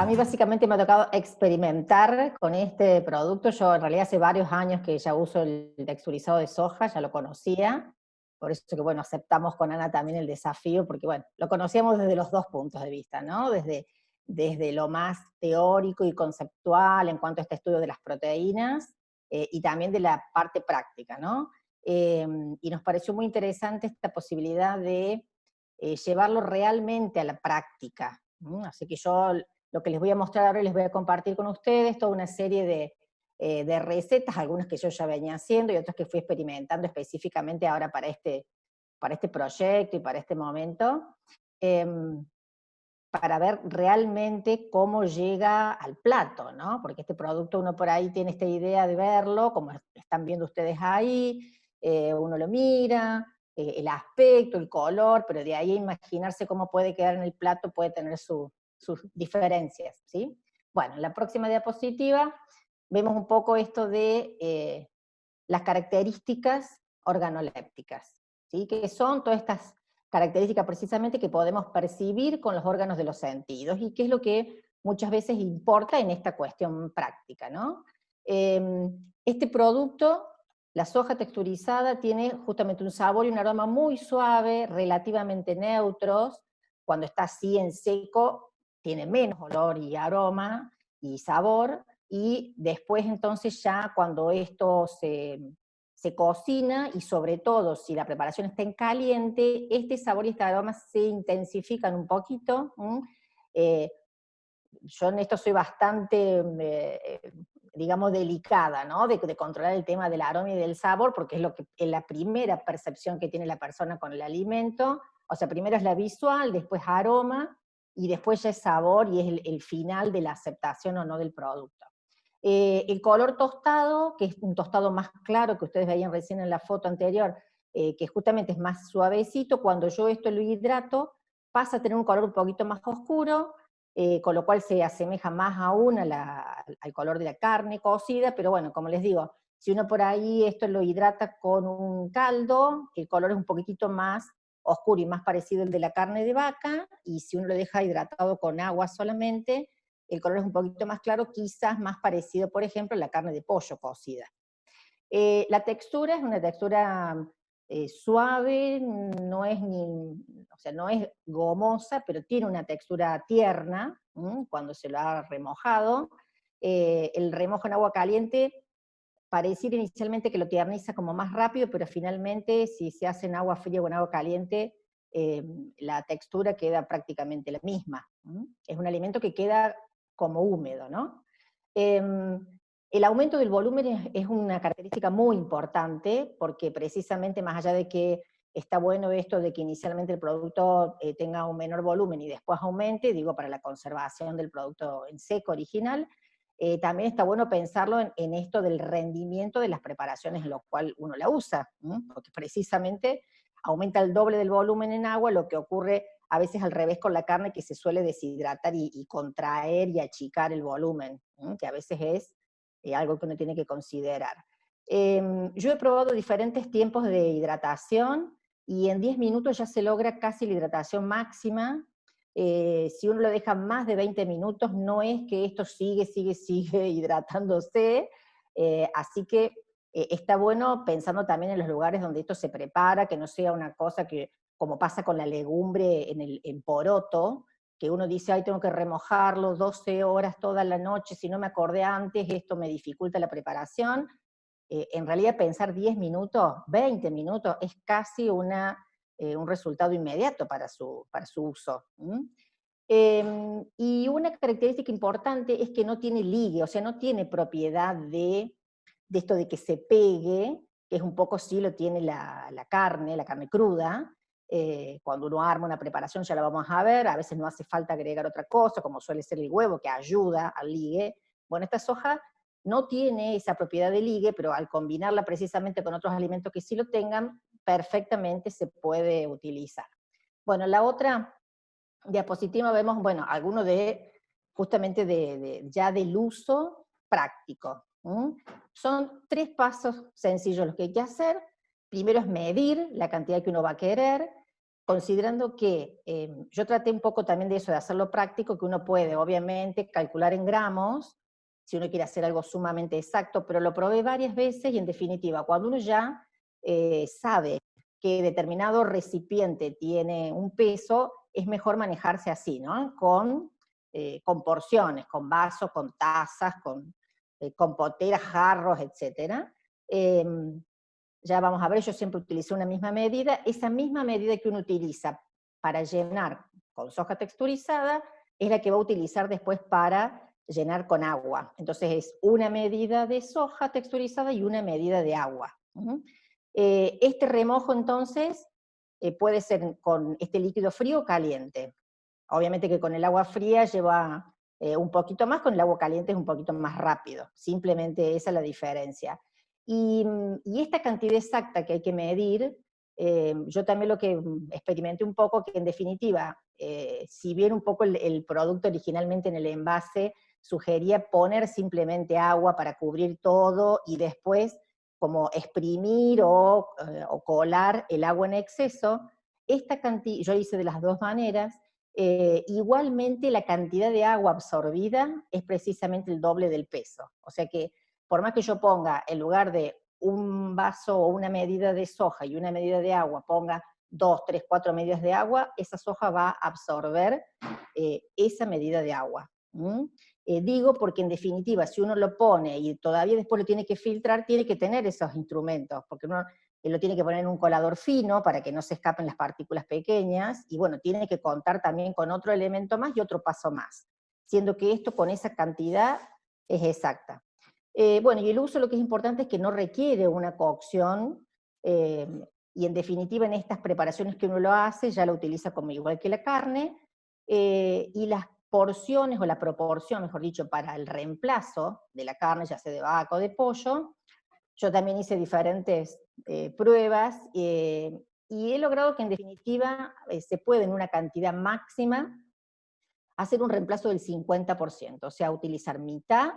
mí básicamente me ha tocado experimentar con este producto. Yo en realidad hace varios años que ya uso el texturizado de soja, ya lo conocía, por eso que bueno, aceptamos con Ana también el desafío, porque bueno, lo conocíamos desde los dos puntos de vista, ¿no? Desde lo más teórico y conceptual en cuanto a este estudio de las proteínas, y también de la parte práctica, ¿no? Y nos pareció muy interesante esta posibilidad de llevarlo realmente a la práctica. Así que yo lo que les voy a mostrar ahora y les voy a compartir con ustedes, toda una serie de recetas, algunas que yo ya venía haciendo y otras que fui experimentando específicamente ahora para este proyecto y para este momento, para ver realmente cómo llega al plato, ¿no? Porque este producto uno por ahí tiene esta idea de verlo, como están viendo ustedes ahí, uno lo mira, el aspecto, el color, pero de ahí a imaginarse cómo puede quedar en el plato puede tener sus diferencias, ¿sí? Bueno, en la próxima diapositiva vemos un poco esto de las características organolépticas, ¿sí? Que son todas estas características precisamente que podemos percibir con los órganos de los sentidos, y que es lo que muchas veces importa en esta cuestión práctica, ¿no? Este producto, la soja texturizada, tiene justamente un sabor y un aroma muy suave, relativamente neutros. Cuando está así en seco, tiene menos olor y aroma y sabor, y después entonces ya cuando esto se cocina, y sobre todo si la preparación está en caliente, este sabor y este aroma se intensifican un poquito. Eh, yo en esto soy bastante, digamos, delicada, ¿no? De controlar el tema del aroma y del sabor, porque es la primera percepción que tiene la persona con el alimento. O sea, primero es la visual, después aroma, y después ya es sabor, y es el final de la aceptación o no del producto. El color tostado, que es un tostado más claro, que ustedes veían recién en la foto anterior, que justamente es más suavecito, cuando yo esto lo hidrato, pasa a tener un color un poquito más oscuro, con lo cual se asemeja más aún al color de la carne cocida, pero bueno, como les digo, si uno por ahí esto lo hidrata con un caldo, el color es un poquitito más oscuro y más parecido al de la carne de vaca, y si uno lo deja hidratado con agua solamente, el color es un poquito más claro, quizás más parecido, por ejemplo, a la carne de pollo cocida. La textura es una textura suave, no es o sea, no es gomosa, pero tiene una textura tierna cuando se lo ha remojado. El remojo en agua caliente pareciera inicialmente que lo tierniza como más rápido, pero finalmente si se hace en agua fría o en agua caliente, la textura queda prácticamente la misma. Es un alimento que queda como húmedo, ¿no? El aumento del volumen es una característica muy importante, porque precisamente más allá de que está bueno esto de que inicialmente el producto tenga un menor volumen y después aumente, digo, para la conservación del producto en seco original, también está bueno pensarlo en esto del rendimiento de las preparaciones en lo cual uno la usa, porque precisamente aumenta el doble del volumen en agua, lo que ocurre a veces al revés con la carne, que se suele deshidratar y contraer y achicar el volumen, que a veces es algo que uno tiene que considerar. Yo he probado diferentes tiempos de hidratación, y en 10 minutos ya se logra casi la hidratación máxima. Si uno lo deja más de 20 minutos, no es que esto sigue hidratándose, así que está bueno pensando también en los lugares donde esto se prepara, que no sea una cosa que, como pasa con la legumbre en poroto, que uno dice, ay, tengo que remojarlo 12 horas toda la noche, si no me acordé antes, esto me dificulta la preparación. En realidad pensar 10 minutos, 20 minutos, es casi un resultado inmediato para su uso. Y una característica importante es que no tiene ligue, o sea, no tiene propiedad de esto de que se pegue, que es un poco sí lo tiene la carne cruda. Cuando uno arma una preparación, ya la vamos a ver, a veces no hace falta agregar otra cosa, como suele ser el huevo, que ayuda al ligue. Bueno, esta soja no tiene esa propiedad de ligue, pero al combinarla precisamente con otros alimentos que sí lo tengan, perfectamente se puede utilizar. Bueno, la otra diapositiva vemos, bueno, algunos justamente ya del uso práctico. Son 3 pasos sencillos los que hay que hacer. Primero es medir la cantidad que uno va a querer. considerando que yo traté un poco también de eso, de hacerlo práctico, que uno puede obviamente calcular en gramos, si uno quiere hacer algo sumamente exacto, pero lo probé varias veces y en definitiva, cuando uno ya sabe que determinado recipiente tiene un peso, es mejor manejarse así, ¿no? Con porciones, con vasos, con tazas, con compoteras, jarros, etc. Ya vamos a ver, yo siempre utilicé una misma medida, esa misma medida que uno utiliza para llenar con soja texturizada, es la que va a utilizar después para llenar con agua. Entonces es una medida de soja texturizada y una medida de agua. Este remojo entonces puede ser con este líquido frío o caliente. Obviamente que con el agua fría lleva un poquito más, con el agua caliente es un poquito más rápido. Simplemente esa es la diferencia. Y esta cantidad exacta que hay que medir, yo también lo que experimenté un poco, que en definitiva, si bien un poco el producto originalmente en el envase sugería poner simplemente agua para cubrir todo y después como exprimir o colar el agua en exceso, esta cantidad, yo hice de las dos maneras, igualmente la cantidad de agua absorbida es precisamente el doble del peso. O sea que por más que yo ponga, en lugar de un vaso o una medida de soja y una medida de agua, ponga 2, 3, 4 medidas de agua, esa soja va a absorber esa medida de agua. Digo porque en definitiva, si uno lo pone y todavía después lo tiene que filtrar, tiene que tener esos instrumentos, porque uno lo tiene que poner en un colador fino para que no se escapen las partículas pequeñas, y bueno, tiene que contar también con otro elemento más y otro paso más, siendo que esto con esa cantidad es exacta. Bueno, y el uso lo que es importante es que no requiere una cocción, y en definitiva en estas preparaciones que uno lo hace, ya lo utiliza como igual que la carne, y las porciones, o la proporción, mejor dicho, para el reemplazo de la carne, ya sea de vaca o de pollo, yo también hice diferentes pruebas, y he logrado que en definitiva se puede en una cantidad máxima hacer un reemplazo del 50%, o sea, utilizar mitad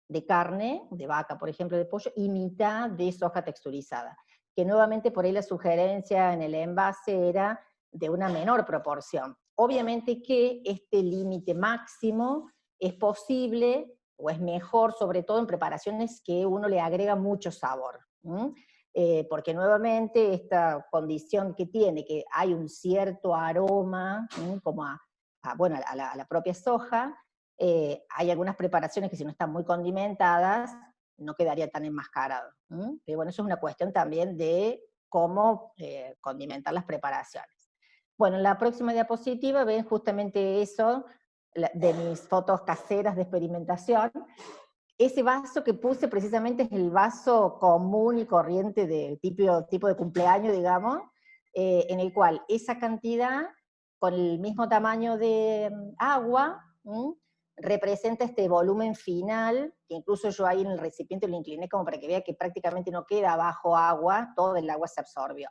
de carne, de vaca, por ejemplo, de pollo, y mitad de soja texturizada. Que nuevamente por ahí la sugerencia en el envase era de una menor proporción. Obviamente que este límite máximo es posible, o es mejor, sobre todo en preparaciones que uno le agrega mucho sabor. Porque nuevamente esta condición que tiene, que hay un cierto aroma, como bueno, a la propia soja, hay algunas preparaciones que si no están muy condimentadas, no quedaría tan enmascarado. Pero bueno, eso es una cuestión también de cómo condimentar las preparaciones. Bueno, en la próxima diapositiva ven justamente eso, de mis fotos caseras de experimentación. Ese vaso que puse precisamente es el vaso común y corriente de tipo de cumpleaños, digamos, en el cual esa cantidad, con el mismo tamaño de agua, representa este volumen final, que incluso yo ahí en el recipiente lo incliné como para que vea que prácticamente no queda bajo agua, todo el agua se absorbió.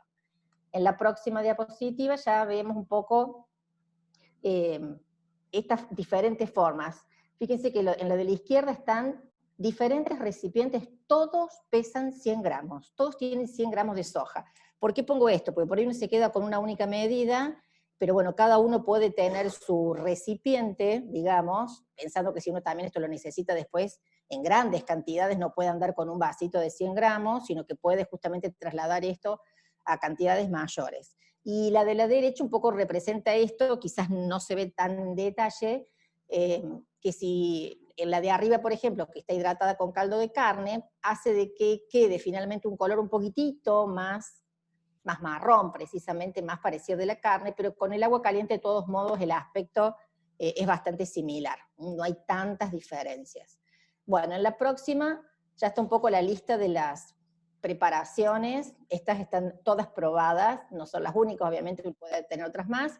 En la próxima diapositiva ya vemos un poco estas diferentes formas. Fíjense que en la de la izquierda están diferentes recipientes, todos pesan 100 gramos, todos tienen 100 gramos de soja. ¿Por qué pongo esto? Porque por ahí uno se queda con una única medida, pero bueno, cada uno puede tener su recipiente, digamos, pensando que si uno también esto lo necesita después en grandes cantidades, no puede andar con un vasito de 100 gramos, sino que puede justamente trasladar esto a cantidades mayores. Y la de la derecha un poco representa esto, quizás no se ve tan en detalle, que si en la de arriba, por ejemplo, que está hidratada con caldo de carne, hace de que quede finalmente un color un poquitito más marrón, precisamente más parecido de la carne, pero con el agua caliente de todos modos el aspecto es bastante similar, no hay tantas diferencias. Bueno, en la próxima ya está un poco la lista de las preparaciones, estas están todas probadas, no son las únicas, obviamente puede tener otras más.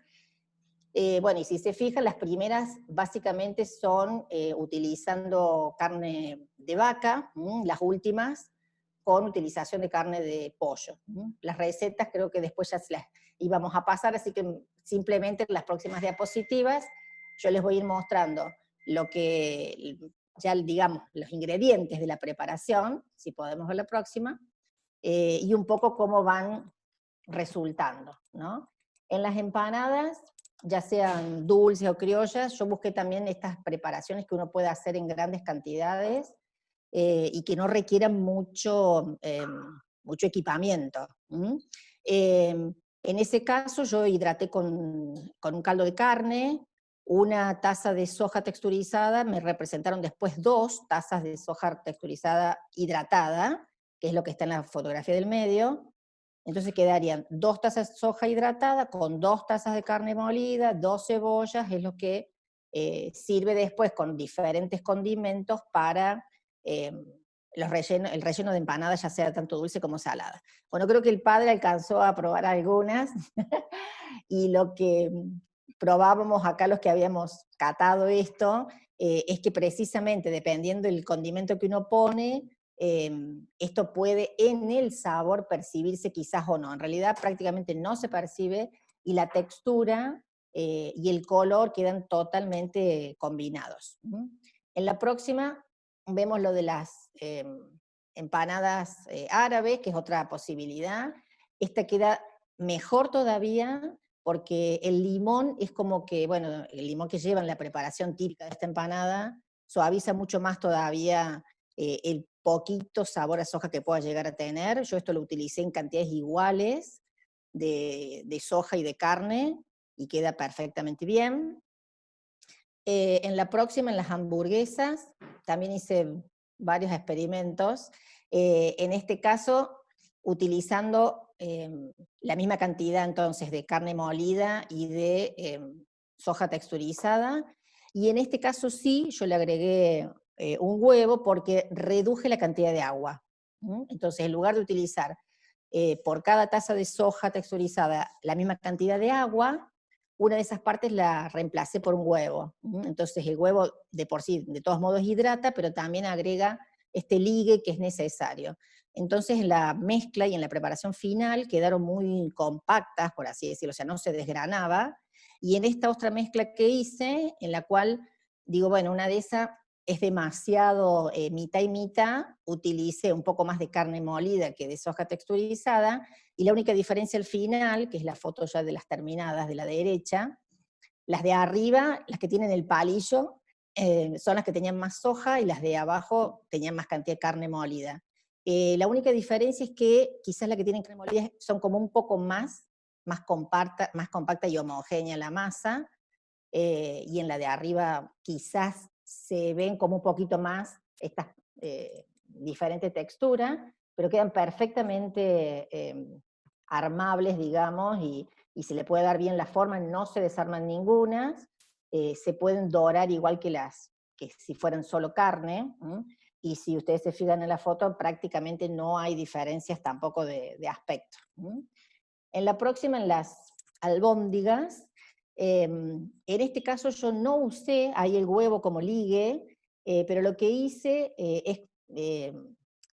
Bueno, y si se fijan, las primeras básicamente son utilizando carne de vaca, las últimas con utilización de carne de pollo. Las recetas creo que después ya se las íbamos a pasar, así que simplemente en las próximas diapositivas yo les voy a ir mostrando lo que, ya digamos, los ingredientes de la preparación, si podemos ver la próxima, y un poco cómo van resultando, ¿no? En las empanadas, ya sean dulces o criollas, yo busqué también estas preparaciones que uno puede hacer en grandes cantidades y que no requieran mucho equipamiento. En ese caso yo hidraté con un caldo de carne, una taza de soja texturizada, me representaron después 2 tazas de soja texturizada hidratada, que es lo que está en la fotografía del medio. Entonces quedarían 2 tazas de soja hidratada con 2 tazas de carne molida, 2 cebollas, es lo que sirve después con diferentes condimentos para eh, el relleno de empanadas, ya sea tanto dulce como salada. Bueno, creo que el padre alcanzó a probar algunas, y lo que probábamos acá los que habíamos catado esto, es que precisamente dependiendo del condimento que uno pone, esto puede en el sabor percibirse quizás o no. En realidad prácticamente no se percibe, y la textura y el color quedan totalmente combinados. En la próxima vemos lo de las empanadas árabes, que es otra posibilidad. Esta queda mejor todavía porque el limón es como que, bueno, el limón que lleva en la preparación típica de esta empanada suaviza mucho más todavía el poquito sabor a soja que pueda llegar a tener. Yo esto lo utilicé en cantidades iguales de soja y de carne, y queda perfectamente bien. En la próxima, en las hamburguesas, también hice varios experimentos. En este caso, utilizando la misma cantidad entonces de carne molida y de soja texturizada. Y en este caso sí, yo le agregué un huevo porque reduje la cantidad de agua. Entonces, en lugar de utilizar por cada taza de soja texturizada la misma cantidad de agua, una de esas partes la reemplacé por un huevo. Entonces el huevo de por sí, de todos modos hidrata, pero también agrega este ligue que es necesario. Entonces en la mezcla y en la preparación final quedaron muy compactas, por así decirlo, o sea, no se desgranaba. Y en esta otra mezcla que hice, en la cual digo, bueno, una de esas es demasiado mitad y mitad, utilicé un poco más de carne molida que de soja texturizada, y la única diferencia al final, que es la foto ya de las terminadas de la derecha, las de arriba, las que tienen el palillo, son las que tenían más soja, y las de abajo tenían más cantidad de carne molida. La única diferencia es que quizás las que tienen carne molida son como un poco más compacta y homogénea la masa, y en la de arriba quizás se ven como un poquito más estas diferentes texturas, pero quedan perfectamente armables, digamos, y se le puede dar bien la forma, no se desarman ninguna, se pueden dorar igual que si fueran solo carne, y si ustedes se fijan en la foto, prácticamente no hay diferencias tampoco de aspecto. En la próxima, en las albóndigas, en este caso yo no usé ahí el huevo como ligue, pero lo que hice es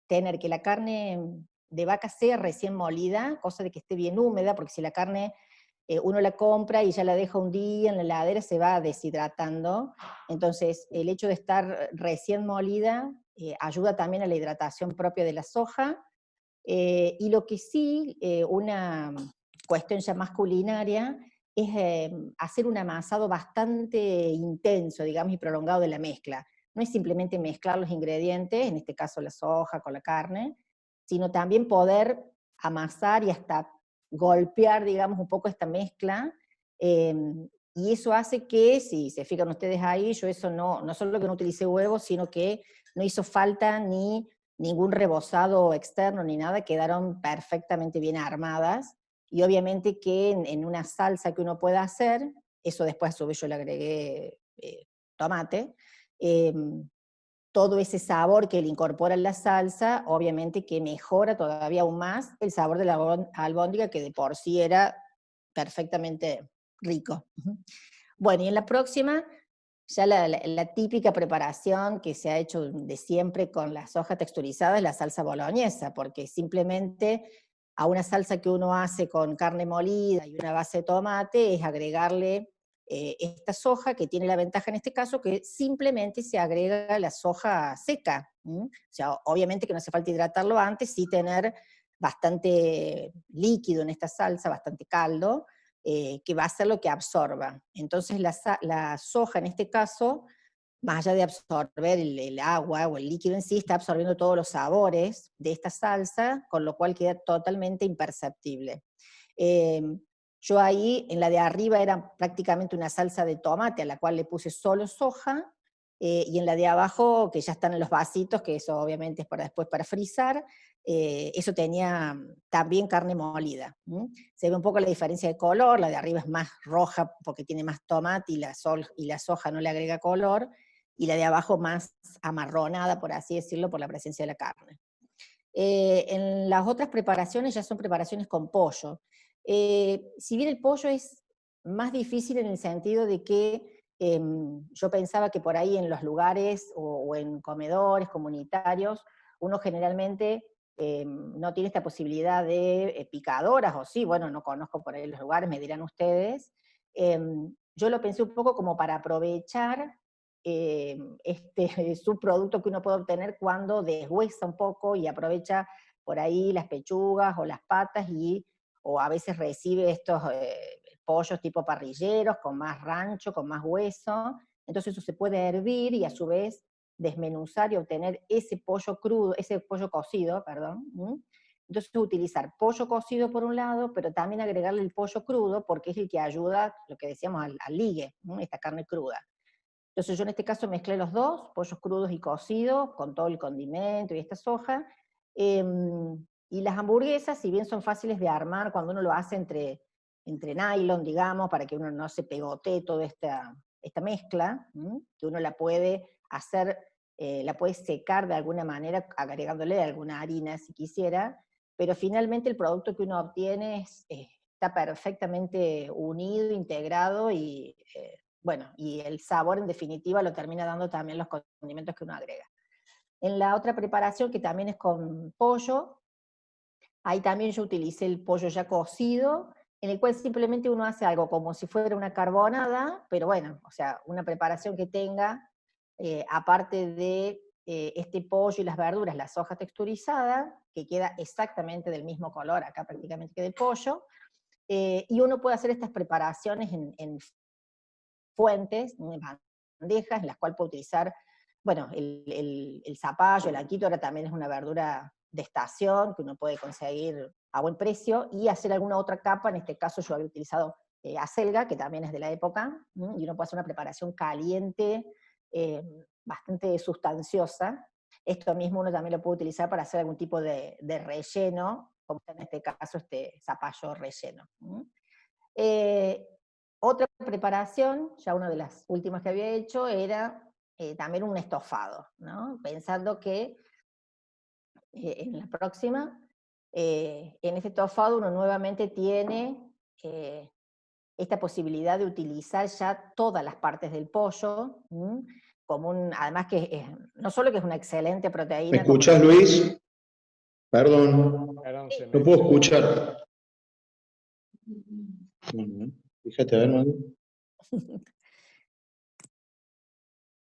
tener que la carne de vaca sea recién molida, cosa de que esté bien húmeda, porque si la carne uno la compra y ya la deja un día en la heladera, se va deshidratando. Entonces, el hecho de estar recién molida ayuda también a la hidratación propia de la soja. Y lo que sí, una cuestión ya más culinaria, es hacer un amasado bastante intenso, digamos, y prolongado de la mezcla. No es simplemente mezclar los ingredientes, en este caso la soja con la carne, sino también poder amasar y hasta golpear, digamos, un poco esta mezcla. eh, y eso hace que, si se fijan ustedes ahí, yo eso no solo que no utilicé huevos, sino que no hizo falta ni ningún rebozado externo ni nada, quedaron perfectamente bien armadas, y obviamente que en una salsa que uno pueda hacer, eso después a su vez yo le agregué tomate, eh, todo ese sabor que le incorpora en la salsa, obviamente que mejora todavía aún más el sabor de la albóndiga, que de por sí era perfectamente rico. Bueno, y en la próxima, ya la típica preparación que se ha hecho de siempre con la soja texturizada es la salsa boloñesa, porque simplemente a una salsa que uno hace con carne molida y una base de tomate es agregarle esta soja, que tiene la ventaja en este caso que simplemente se agrega la soja seca. O sea, obviamente que no hace falta hidratarlo antes, sí tener bastante líquido en esta salsa, bastante caldo, que va a ser lo que absorba. Entonces la soja en este caso, más allá de absorber el agua o el líquido en sí, está absorbiendo todos los sabores de esta salsa, con lo cual queda totalmente imperceptible. Eh, yo ahí, en la de arriba, era prácticamente una salsa de tomate, a la cual le puse solo soja, y en la de abajo, que ya están en los vasitos, que eso obviamente es para después para frizar, eso tenía también carne molida. Se ve un poco la diferencia de color, la de arriba es más roja porque tiene más tomate y la soja no le agrega color, y la de abajo más amarronada, por así decirlo, por la presencia de la carne. En las otras preparaciones ya son preparaciones con pollo. Si bien el pollo es más difícil en el sentido de que yo pensaba que por ahí en los lugares o en comedores comunitarios, uno generalmente no tiene esta posibilidad de picadoras, o sí, bueno, no conozco por ahí los lugares, me dirán ustedes. Yo lo pensé un poco como para aprovechar este subproducto que uno puede obtener cuando deshuesa un poco y aprovecha por ahí las pechugas o las patas, o a veces recibe estos pollos tipo parrilleros con más rancho, con más hueso. Entonces eso se puede hervir y a su vez desmenuzar y obtener ese pollo crudo, ese pollo cocido, perdón. Entonces utilizar pollo cocido por un lado, pero también agregarle el pollo crudo porque es el que ayuda, lo que decíamos, al ligue, esta carne cruda. Entonces yo en este caso mezclé los dos, pollos crudos y cocidos, con todo el condimento y esta soja. Y las hamburguesas, si bien son fáciles de armar cuando uno lo hace entre nylon, digamos, para que uno no se pegotee toda esta mezcla, que uno la puede hacer, la puede secar de alguna manera, agregándole alguna harina si quisiera, pero finalmente el producto que uno obtiene está perfectamente unido, integrado y bueno, y el sabor en definitiva lo termina dando también los condimentos que uno agrega. En la otra preparación, que también es con pollo, ahí también yo utilicé el pollo ya cocido, en el cual simplemente uno hace algo como si fuera una carbonada, pero bueno, o sea, una preparación que tenga, aparte de este pollo y las verduras, la soja texturizada, que queda exactamente del mismo color, acá prácticamente que del pollo, y uno puede hacer estas preparaciones en fuentes, bandejas, en las cuales puedo utilizar, bueno, el zapallo, el anquito ahora también es una verdura de estación que uno puede conseguir a buen precio, y hacer alguna otra capa. En este caso yo había utilizado acelga, que también es de la época, y uno puede hacer una preparación caliente, bastante sustanciosa. Esto mismo uno también lo puede utilizar para hacer algún tipo de relleno, como en este caso este zapallo relleno. Eh, Otra preparación, ya una de las últimas que había hecho, era también un estofado, ¿no? Pensando que en la próxima, en este estofado uno nuevamente tiene esta posibilidad de utilizar ya todas las partes del pollo, como además que no solo que es una excelente ¿Me proteína, como escuchás, Luis? Perdón, Perdón, se no me puedo fue. escuchar. Bueno, fíjate, a ver, Manu.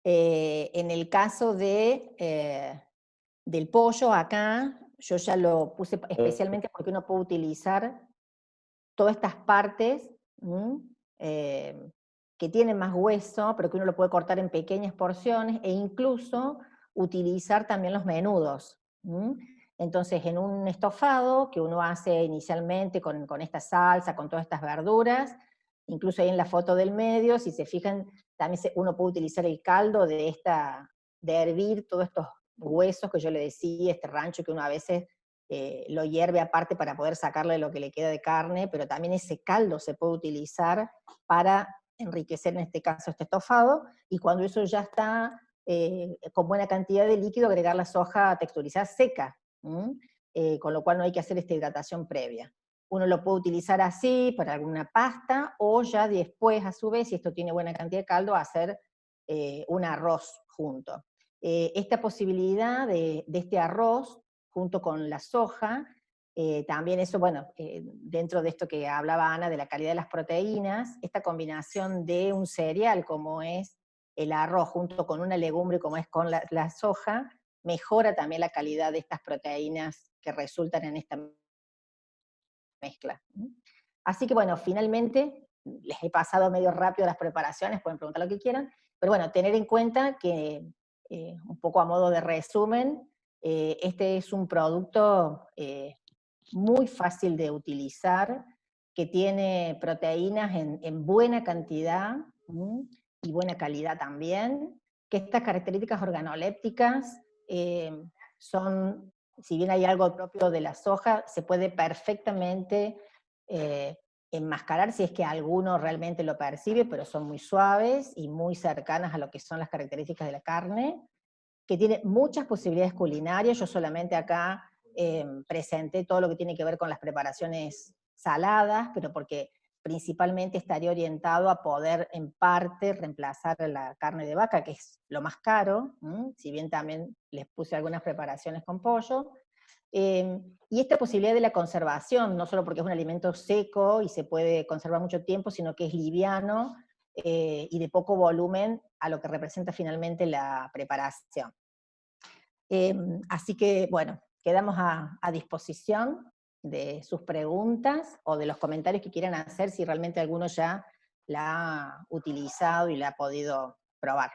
En el caso del pollo acá, yo ya lo puse especialmente porque uno puede utilizar todas estas partes eh, que tienen más hueso, pero que uno lo puede cortar en pequeñas porciones, e incluso utilizar también los menudos. Entonces, en un estofado que uno hace inicialmente con esta salsa, con todas estas verduras, incluso ahí en la foto del medio, si se fijan, también uno puede utilizar el caldo de hervir todos estos huesos que yo le decía, este rancho que uno a veces lo hierve aparte para poder sacarle lo que le queda de carne, pero también ese caldo se puede utilizar para enriquecer en este caso este estofado, y cuando eso ya está con buena cantidad de líquido, agregar la soja texturizada seca, con lo cual no hay que hacer esta hidratación previa. Uno lo puede utilizar así para alguna pasta, o ya después, a su vez, si esto tiene buena cantidad de caldo, hacer un arroz junto. Esta posibilidad de este arroz junto con la soja, también eso, bueno, dentro de esto que hablaba Ana de la calidad de las proteínas, esta combinación de un cereal como es el arroz junto con una legumbre como es con la soja, mejora también la calidad de estas proteínas que resultan en esta mezcla. Así que bueno, finalmente, les he pasado medio rápido las preparaciones, pueden preguntar lo que quieran, pero bueno, tener en cuenta que, un poco a modo de resumen, este es un producto muy fácil de utilizar, que tiene proteínas en buena cantidad, y buena calidad también, que estas características organolépticas son, si bien hay algo propio de la soja, se puede perfectamente enmascarar si es que alguno realmente lo percibe, pero son muy suaves y muy cercanas a lo que son las características de la carne, que tiene muchas posibilidades culinarias. Yo solamente acá presenté todo lo que tiene que ver con las preparaciones saladas, pero porque principalmente estaría orientado a poder en parte reemplazar la carne de vaca, que es lo más caro, si bien también les puse algunas preparaciones con pollo. Y esta posibilidad de la conservación, no solo porque es un alimento seco y se puede conservar mucho tiempo, sino que es liviano y de poco volumen a lo que representa finalmente la preparación. Así que, bueno, quedamos a disposición de sus preguntas o de los comentarios que quieran hacer si realmente alguno ya la ha utilizado y la ha podido probar.